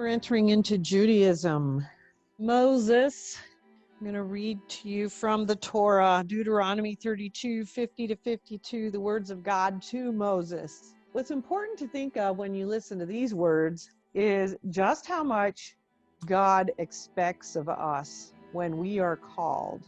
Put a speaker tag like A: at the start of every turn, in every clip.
A: We're entering into Judaism. Moses, I'm going to read to you from the Torah, Deuteronomy 32, 50 to 52, the words of God to Moses. What's important to think of when you listen to these words is just how much God expects of us when we are called.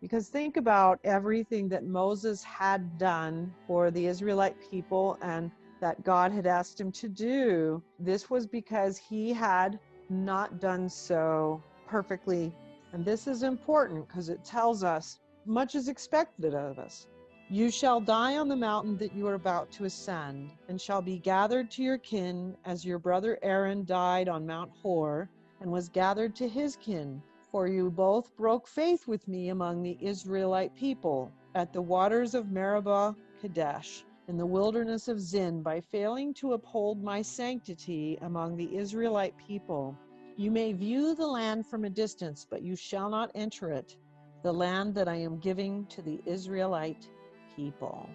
A: Because think about everything that Moses had done for the Israelite people and that God had asked him to do. This was because he had not done so perfectly. And this is important because it tells us much is expected of us. You shall die on the mountain that you are about to ascend, and shall be gathered to your kin as your brother Aaron died on Mount Hor and was gathered to his kin. For you both broke faith with me among the Israelite people at the waters of Meribah Kadesh in the wilderness of Zin by failing to uphold my sanctity among the Israelite people. You may view the land from a distance, but you shall not enter it, the land that I am giving to the Israelite people.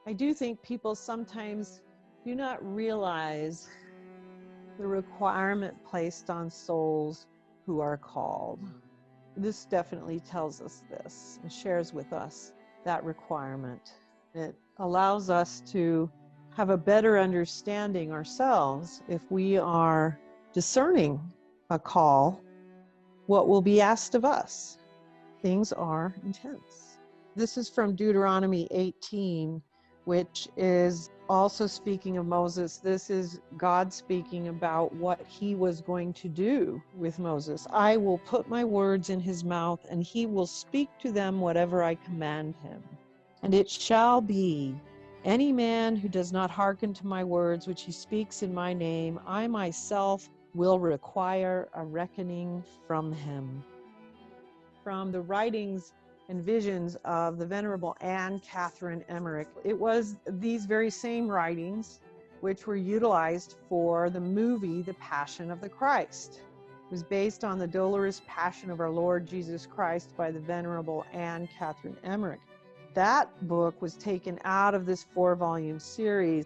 A: I do think people sometimes do not realize the requirement placed on souls who are called. This definitely tells us this and shares with us that requirement. It allows us to have a better understanding ourselves if we are discerning a call, what will be asked of us. Things are intense. This is from Deuteronomy 18, which is also speaking of Moses. This is God speaking about what he was going to do with Moses. I will put my words in his mouth, and he will speak to them whatever I command him. And it shall be, any man who does not hearken to my words, which he speaks in my name, I myself will require a reckoning from him. From the writings and visions of the Venerable Anne Catherine Emmerich. It was these very same writings which were utilized for the movie The Passion of the Christ. It was based on the dolorous passion of our Lord Jesus Christ by the Venerable Anne Catherine Emmerich. That book was taken out of this 4-volume series.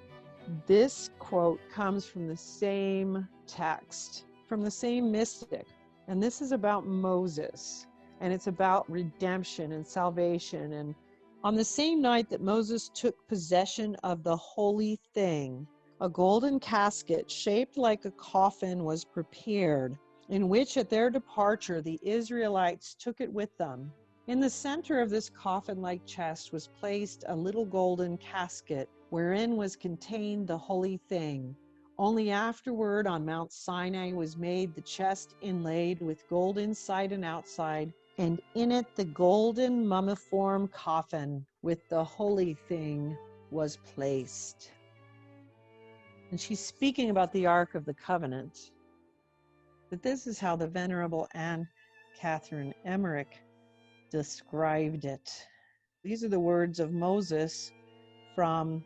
A: This quote comes from the same text, from the same mystic, and this is about Moses. And it's about redemption and salvation. And on the same night that Moses took possession of the holy thing, a golden casket shaped like a coffin was prepared, in which at their departure the Israelites took it with them. In the center of this coffin-like chest was placed a little golden casket, wherein was contained the holy thing. Only afterward on Mount Sinai was made the chest inlaid with gold inside and outside, and in it the golden mummiform coffin with the holy thing was placed. And she's speaking about the Ark of the Covenant. But this is how the Venerable Anne Catherine Emmerich described it. These are the words of Moses from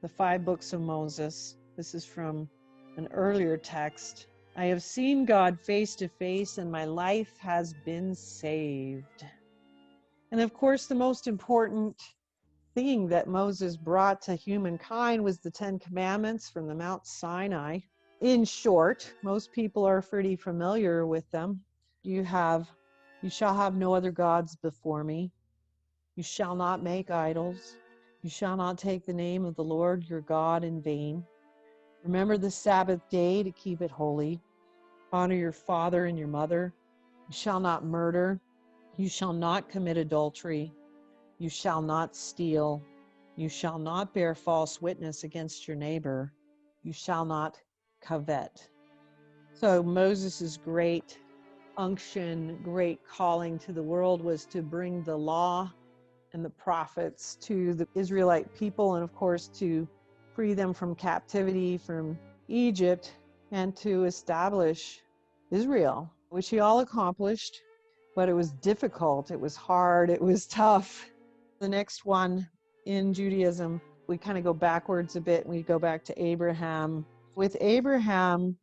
A: the 5 books of Moses. This is from an earlier text. I have seen God face to face, and my life has been saved. And of course, the most important thing that Moses brought to humankind was the 10 Commandments from the Mount Sinai. In short, most people are pretty familiar with them. You shall have no other gods before me. You shall not make idols. You shall not take the name of the Lord your God in vain. Remember the Sabbath day to keep it holy. Honor your father and your mother. You shall not murder. You shall not commit adultery. You shall not steal. You shall not bear false witness against your neighbor. You shall not covet. So Moses' great unction, great calling to the world was to bring the law and the prophets to the Israelite people, and of course to free them from captivity from Egypt and to establish Israel, which he all accomplished. But it was difficult, it was hard, it was tough. The next one in Judaism, we kind of go backwards a bit. We go back to Abraham. With Abraham,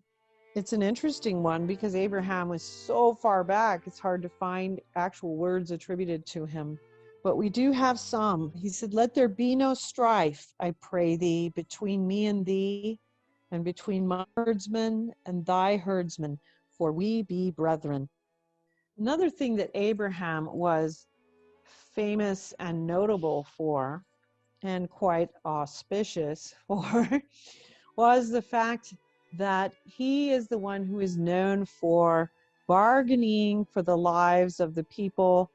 A: it's an interesting one because Abraham was so far back, it's hard to find actual words attributed to him. But we do have some. He said, let there be no strife, I pray thee, between me and thee, and between my herdsmen and thy herdsmen, for we be brethren. Another thing that Abraham was famous and notable for, and quite auspicious for, was the fact that he is the one who is known for bargaining for the lives of the people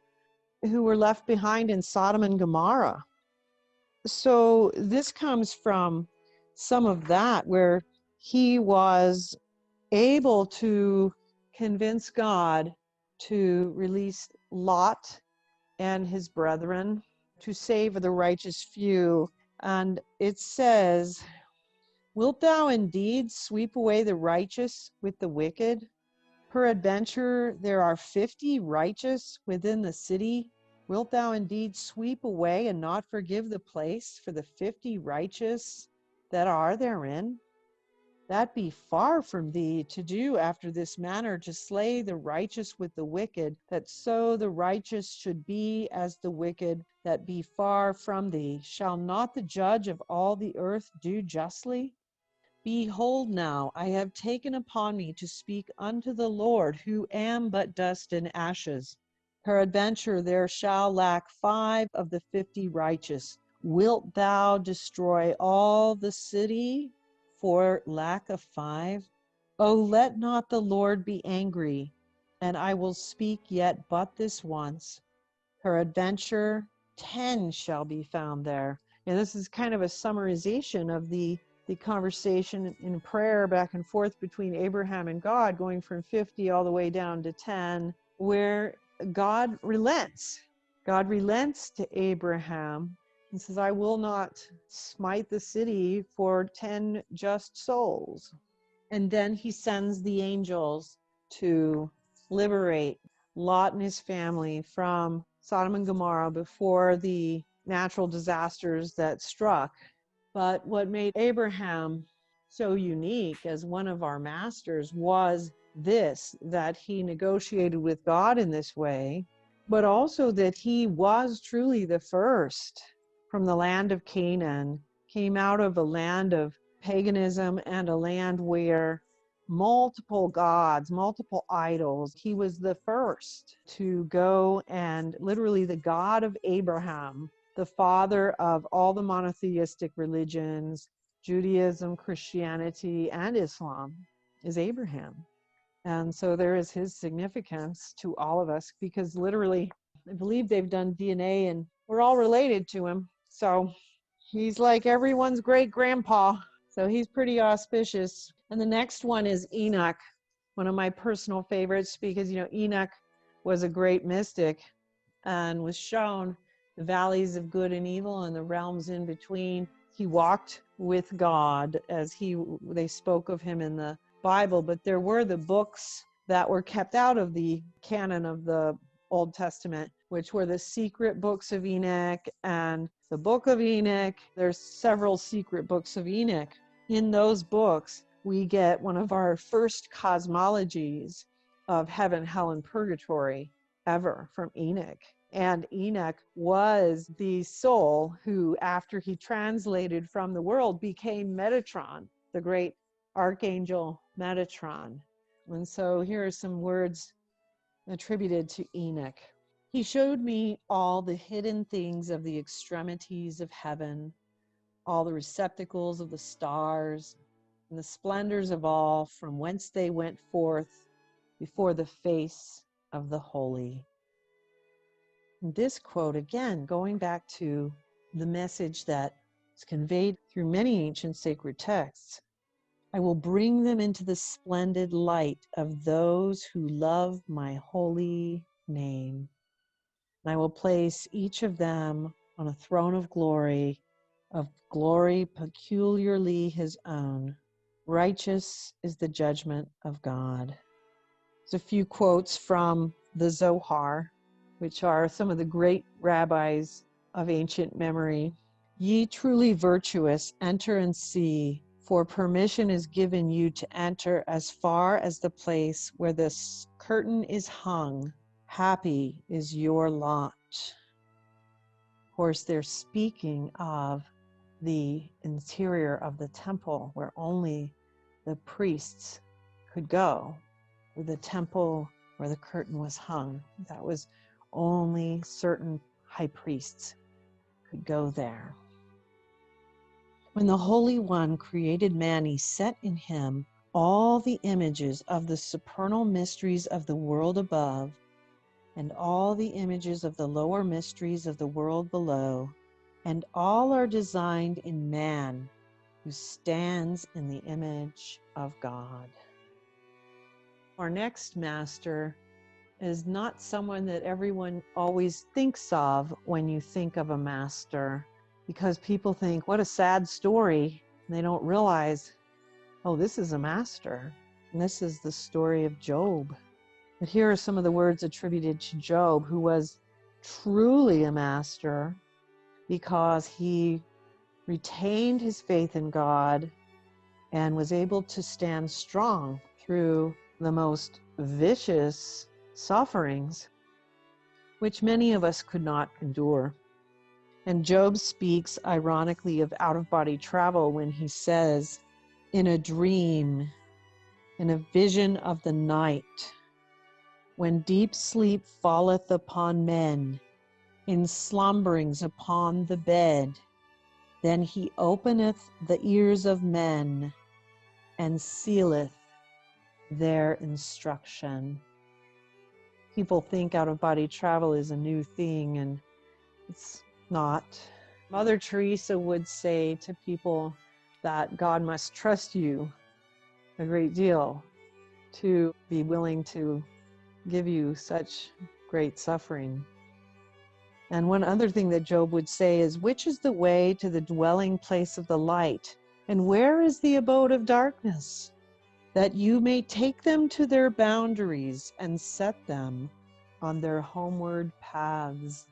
A: who were left behind in Sodom and Gomorrah. So this comes from some of that, where he was able to convince God to release Lot and his brethren to save the righteous few. And it says, wilt thou indeed sweep away the righteous with the wicked? Peradventure there are 50 righteous within the city. Wilt thou indeed sweep away and not forgive the place for the 50 righteous that are therein? That be far from thee to do after this manner, to slay the righteous with the wicked, that so the righteous should be as the wicked that be far from thee. Shall not the judge of all the earth do justly? Behold now, I have taken upon me to speak unto the Lord, who am but dust and ashes. Peradventure there shall lack 5 of the 50 righteous. Wilt thou destroy all the city for lack of 5? O let not the Lord be angry, and I will speak yet but this once. Peradventure 10 shall be found there. And this is kind of a summarization of the conversation in prayer back and forth between Abraham and God, going from 50 all the way down to 10, where God relents. God relents to Abraham and says, I will not smite the city for 10 just souls. And then he sends the angels to liberate Lot and his family from Sodom and Gomorrah before the natural disasters that struck. But what made Abraham so unique as one of our masters was this, that he negotiated with God in this way, but also that he was truly the first from the land of Canaan, came out of a land of paganism and a land where multiple gods, multiple idols. He was the first to go, and literally the God of Abraham, the father of all the monotheistic religions, Judaism, Christianity, and Islam, is Abraham. And so there is his significance to all of us, because literally, I believe they've done DNA and we're all related to him. So he's like everyone's great grandpa. So he's pretty auspicious. And the next one is Enoch, one of my personal favorites, because, Enoch was a great mystic and was shown the valleys of good and evil and the realms in between. He walked with God as they spoke of him in the Bible, but there were the books that were kept out of the canon of the Old Testament, which were the secret books of Enoch and the book of Enoch. There's several secret books of Enoch. In those books, we get one of our first cosmologies of heaven, hell, and purgatory ever from Enoch. And Enoch was the soul who, after he translated from the world, became Metatron, the great archangel Metatron. And so here are some words attributed to Enoch. He showed me all the hidden things of the extremities of heaven, all the receptacles of the stars, and the splendors of all, from whence they went forth before the face of the holy. And this quote, again, going back to the message that is conveyed through many ancient sacred texts, I will bring them into the splendid light of those who love my holy name. And I will place each of them on a throne of glory peculiarly his own. Righteous is the judgment of God. There's a few quotes from the Zohar, which are some of the great rabbis of ancient memory. Ye truly virtuous, enter and see, for permission is given you to enter as far as the place where the curtain is hung. Happy is your lot. Of course, they're speaking of the interior of the temple, where only the priests could go, or the temple where the curtain was hung. That was only certain high priests could go there. When the Holy One created man, he set in him all the images of the supernal mysteries of the world above, and all the images of the lower mysteries of the world below, and all are designed in man, who stands in the image of God. Our next master is not someone that everyone always thinks of when you think of a master, because people think, what a sad story. And they don't realize, oh, this is a master. And this is the story of Job. But here are some of the words attributed to Job, who was truly a master because he retained his faith in God and was able to stand strong through the most vicious sufferings, which many of us could not endure. And Job speaks ironically of out-of-body travel when he says, in a dream, in a vision of the night, when deep sleep falleth upon men, in slumberings upon the bed, then he openeth the ears of men, and sealeth their instruction. People think out-of-body travel is a new thing, and it's not. Mother Teresa would say to people that God must trust you a great deal to be willing to give you such great suffering. And one other thing that Job would say is, which is the way to the dwelling place of the light? And where is the abode of darkness? That you may take them to their boundaries and set them on their homeward paths.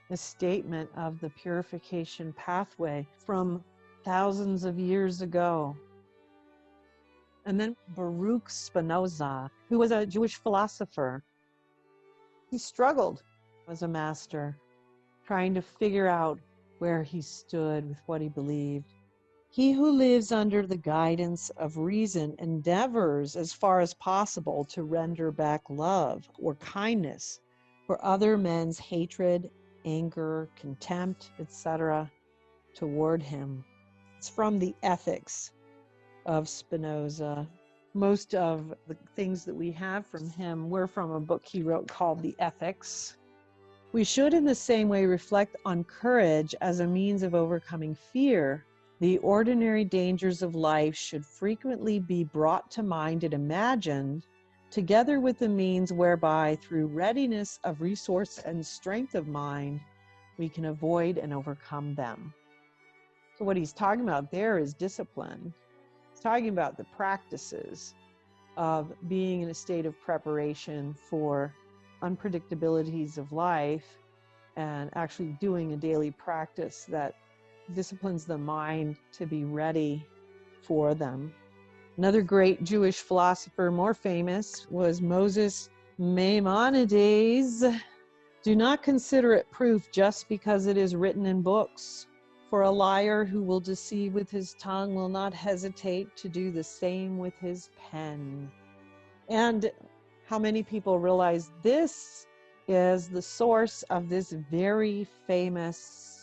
A: A statement of the purification pathway from thousands of years ago. And then Baruch Spinoza, who was a Jewish philosopher, he struggled as a master, trying to figure out where he stood with what he believed. He who lives under the guidance of reason endeavors as far as possible to render back love or kindness for other men's hatred, anger, contempt, etc. toward him. It's from the Ethics of Spinoza. Most of the things that we have from him were from a book he wrote called The Ethics. We should in the same way reflect on courage as a means of overcoming fear. The ordinary dangers of life should frequently be brought to mind and imagined, together with the means whereby, through readiness of resource and strength of mind, we can avoid and overcome them. So what he's talking about there is discipline. He's talking about the practices of being in a state of preparation for unpredictabilities of life and actually doing a daily practice that disciplines the mind to be ready for them. Another great Jewish philosopher, more famous, was Moses Maimonides. Do not consider it proof just because it is written in books. For a liar who will deceive with his tongue will not hesitate to do the same with his pen. And how many people realize this is the source of this very famous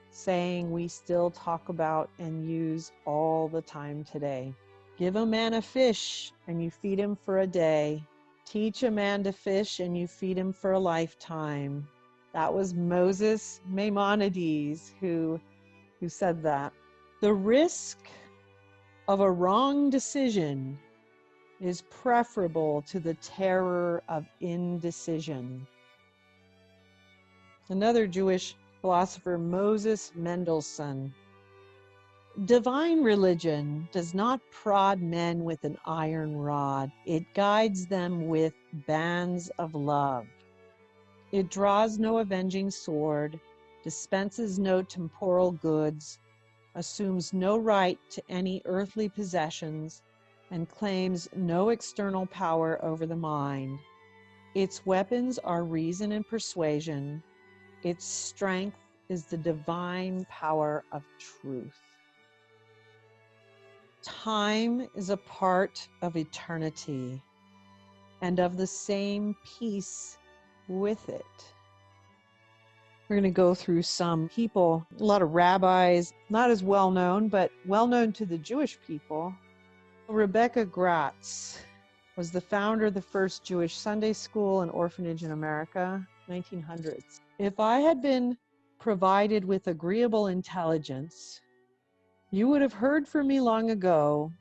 A: saying we still talk about and use all the time today. Give a man a fish and you feed him for a day. Teach a man to fish and you feed him for a lifetime. That was Moses Maimonides who said that. The risk of a wrong decision is preferable to the terror of indecision. Another Jewish philosopher, Moses Mendelssohn. Divine religion does not prod men with an iron rod. It guides them with bands of love. It draws no avenging sword, dispenses no temporal goods, assumes no right to any earthly possessions, and claims no external power over the mind. Its weapons are reason and persuasion. Its strength is the divine power of truth. Time is a part of eternity and of the same peace with it. We're going to go through some people, a lot of rabbis, not as well known, but well known to the Jewish people. Rebecca Gratz was the founder of the first Jewish Sunday school and orphanage in America, 1900s. If I had been provided with agreeable intelligence, you would have heard from me long ago,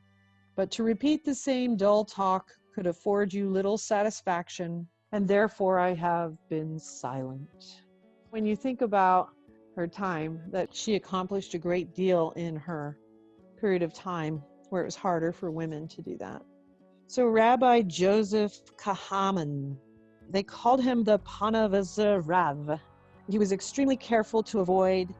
A: but to repeat the same dull talk could afford you little satisfaction, and therefore I have been silent. When you think about her time, that she accomplished a great deal in her period of time where it was harder for women to do that. So Rabbi Joseph Kahaman, they called him the Panavazir Rav. He was extremely careful to avoid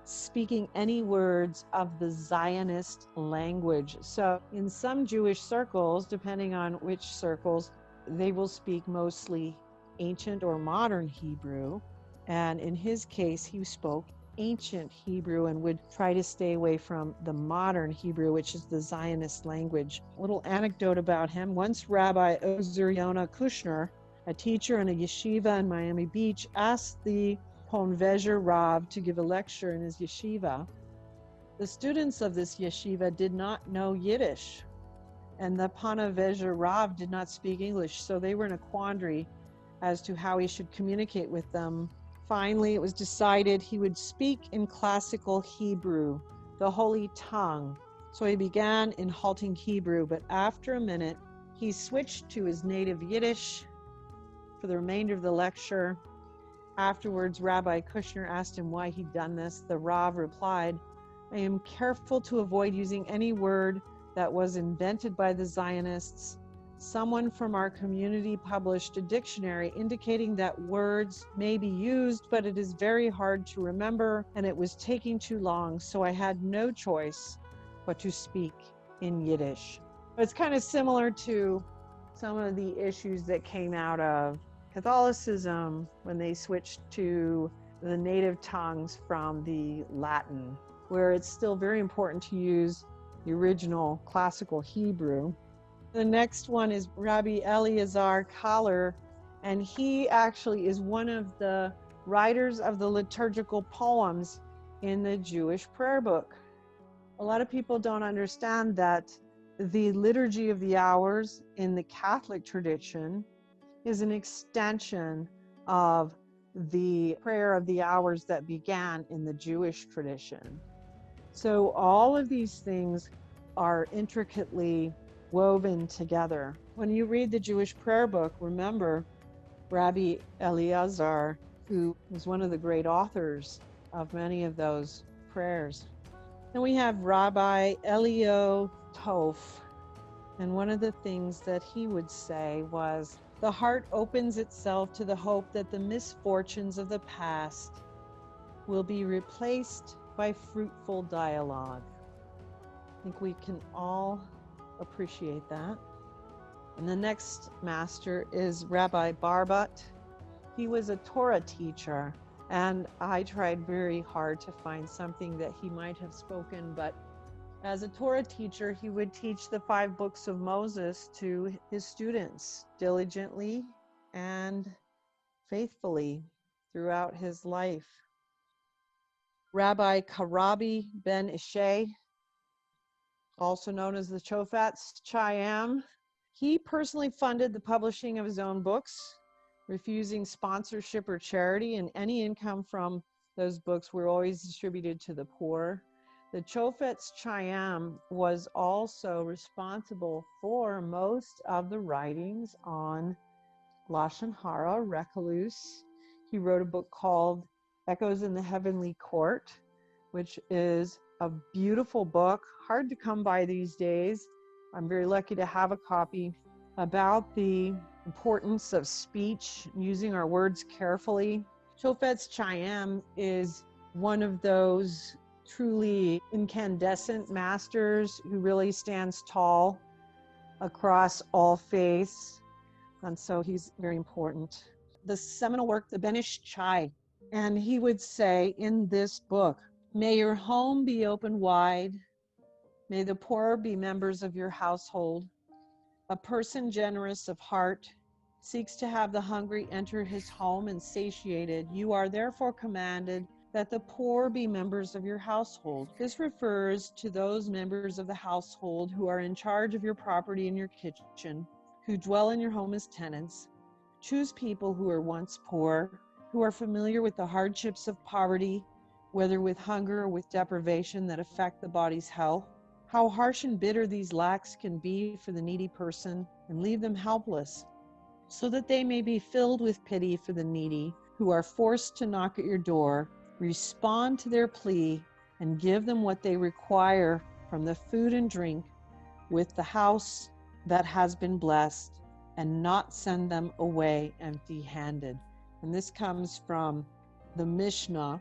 A: speaking any words of the Zionist language. So in some Jewish circles, depending on which circles, they will speak mostly ancient or modern Hebrew. And in his case, he spoke ancient Hebrew and would try to stay away from the modern Hebrew, which is the Zionist language. A little anecdote about him. Once Rabbi Ozer Yonah Kushner, a teacher in a yeshiva in Miami Beach, asked the Ponvezer Rav to give a lecture in his yeshiva. The students of this yeshiva did not know Yiddish, and the Ponvezer Rav did not speak English, so they were in a quandary as to how he should communicate with them. Finally, it was decided he would speak in classical Hebrew, the holy tongue. So he began in halting Hebrew, but after a minute, he switched to his native Yiddish for the remainder of the lecture. Afterwards, Rabbi Kushner asked him why he'd done this. The Rav replied, "I am careful to avoid using any word that was invented by the Zionists. Someone from our community published a dictionary indicating that words may be used, but it is very hard to remember, and it was taking too long, so I had no choice but to speak in Yiddish." It's kind of similar to some of the issues that came out of Catholicism when they switched to the native tongues from the Latin, where it's still very important to use the original classical Hebrew. The next one is Rabbi Eleazar Kaller, and he actually is one of the writers of the liturgical poems in the Jewish prayer book. A lot of people don't understand that the Liturgy of the Hours in the Catholic tradition is an extension of the prayer of the hours that began in the Jewish tradition. So all of these things are intricately woven together. When you read the Jewish prayer book, remember Rabbi Eleazar, who was one of the great authors of many of those prayers. Then we have Rabbi Elio Toph, and one of the things that he would say was, "The heart opens itself to the hope that the misfortunes of the past will be replaced by fruitful dialogue." I think we can all appreciate that. And the next master is Rabbi Barbat. He was a Torah teacher, and I tried very hard to find something that he might have spoken, but as a Torah teacher, he would teach the 5 books of Moses to his students diligently and faithfully throughout his life. Rabbi Karabi ben Ishay, also known as the Chofetz Chaim, he personally funded the publishing of his own books, refusing sponsorship or charity, and any income from those books were always distributed to the poor. The Chofetz Chaim was also responsible for most of the writings on Lashon Hara, Recluse. He wrote a book called Echoes in the Heavenly Court, which is a beautiful book, hard to come by these days. I'm very lucky to have a copy, about the importance of speech, using our words carefully. Chofetz Chaim is one of those truly incandescent masters who really stands tall across all faiths, and so he's very important. The seminal work, the Ben Ish Chai, and he would say in this book, "May your home be open wide, May the poor be members of your household. A person generous of heart seeks to have the hungry enter his home and satiated. You are therefore commanded that the poor be members of your household. This refers to those members of the household who are in charge of your property and your kitchen, who dwell in your home as tenants. Choose people who were once poor, who are familiar with the hardships of poverty, whether with hunger or with deprivation that affect the body's health. How harsh and bitter these lacks can be for the needy person, and leave them helpless, so that they may be filled with pity for the needy who are forced to knock at your door. Respond to their plea and give them what they require from the food and drink with the house that has been blessed, and not send them away empty-handed. And this comes from the Mishnah.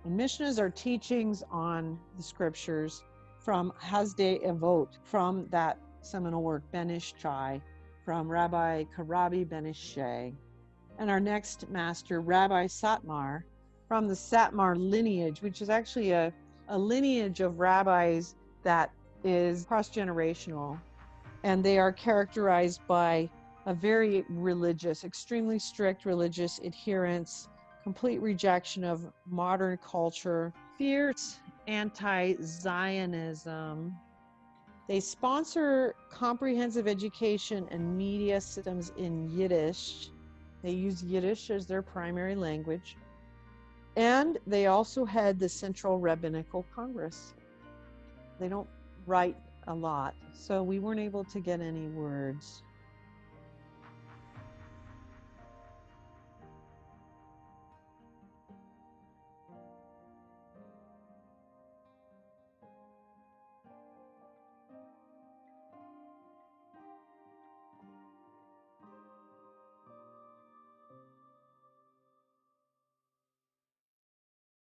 A: And Mishnahs are teachings on the scriptures from Hasdei Avot, from that seminal work Ben Ish Chai, from Rabbi Karabi Ben Ishai. And our next master, Rabbi Satmar, from the Satmar lineage, which is actually a lineage of rabbis that is cross-generational. And they are characterized by a very religious, extremely strict religious adherence, complete rejection of modern culture, fierce anti-Zionism. They sponsor comprehensive education and media systems in Yiddish. They use Yiddish as their primary language. And they also had the Central Rabbinical Congress. They don't write a lot, so we weren't able to get any words.